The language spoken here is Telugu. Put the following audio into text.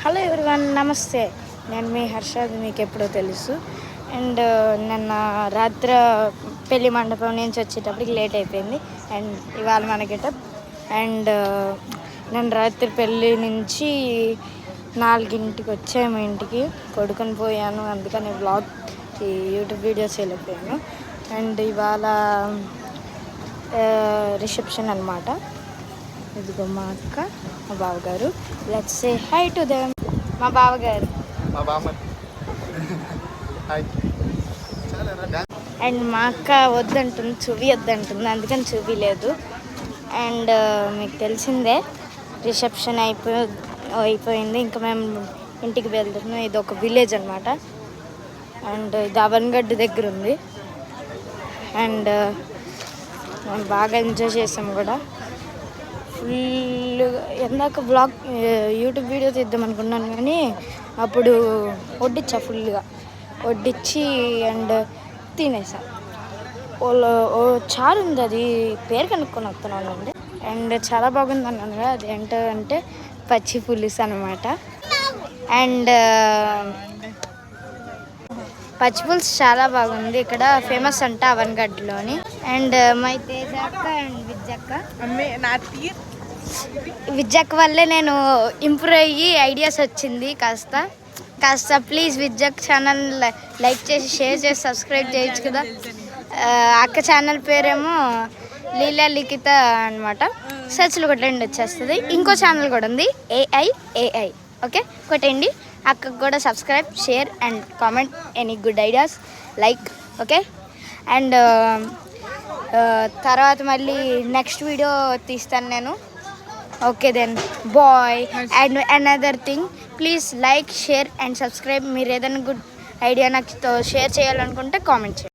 హలో ఎవ్రీవన్, నమస్తే. నేను మీ హర్షద్, మీకు ఎప్పుడో తెలుసు. అండ్ నిన్న రాత్రి పెళ్లి మండపం నుంచి వచ్చేటప్పటికి లేట్ అయిపోయింది. అండ్ ఇవాళ మన గెటప్. అండ్ నేను రాత్రి పెళ్ళి నుంచి 4ంటికి వచ్చాము ఇంటికి, పడుకొని పోయాను. అందుకని వ్లాగ్ యూట్యూబ్ వీడియోస్ వెళ్ళిపోయాను. అండ్ ఇవాళ రిసెప్షన్ అనమాట. ఇదిగో మా అక్క, మా బావగారు. Let's say high to them. మా బావగారు, అండ్ మా అక్క వద్దంటుంది, చూపియొద్దంటుంది, అందుకని చూపిలేదు. అండ్ మీకు తెలిసిందే, రిసెప్షన్ అయిపోయింది. ఇంకా మేము ఇంటికి వెళ్తున్నాం. ఇది ఒక విలేజ్ అనమాట. అండ్ ఇది అవన్గడ్డ దగ్గర ఉంది. అండ్ మేము బాగా ఎంజాయ్ చేసాం కూడా. ఫుల్గా ఎందాక బ్లాగ్ యూట్యూబ్ వీడియో తీద్దాం అనుకున్నాను, కానీ అప్పుడు వడ్డించా, ఫుల్గా వడ్డించి అండ్ తినేసాం. ఓ చారు ఉంది, అది పేరు కనుక్కొని వస్తున్నాను అండి. అండ్ చాలా బాగుంది అన్నాను కదా, అది ఏంటంటే పచ్చి పులుసు అనమాట. అండ్ పచ్చి పులుసు చాలా బాగుంది. ఇక్కడ ఫేమస్ అంట అవన్గడ్లోని. అండ్ మై తేజ అక్క అండ్ విద్యక్క వల్లే నేను ఇంప్రూవ్ అయ్యి ఐడియాస్ వచ్చింది కాస్త ప్లీజ్ విద్యక్ ఛానల్ లైక్ చేసి, షేర్ చేసి, సబ్స్క్రైబ్ చేయొచ్చు కదా. అక్క ఛానల్ పేరేమో లీలా లిఖిత అనమాట. సెర్చ్లో కొట్టండి, వచ్చేస్తుంది. ఇంకో ఛానల్ కూడా ఉంది, ఏఐ. ఓకే, కొట్టండి. అక్కకు కూడా subscribe, share and comment any good ideas, like. Okay. And తర్వాత మళ్ళీ నెక్స్ట్ వీడియో తీస్తాను నేను. Okay then, bye. And another thing, please like, share and subscribe. మీరు ఏదైనా గుడ్ ఐడియా నాకు షేర్ చేయాలనుకుంటే కామెంట్ చేయండి.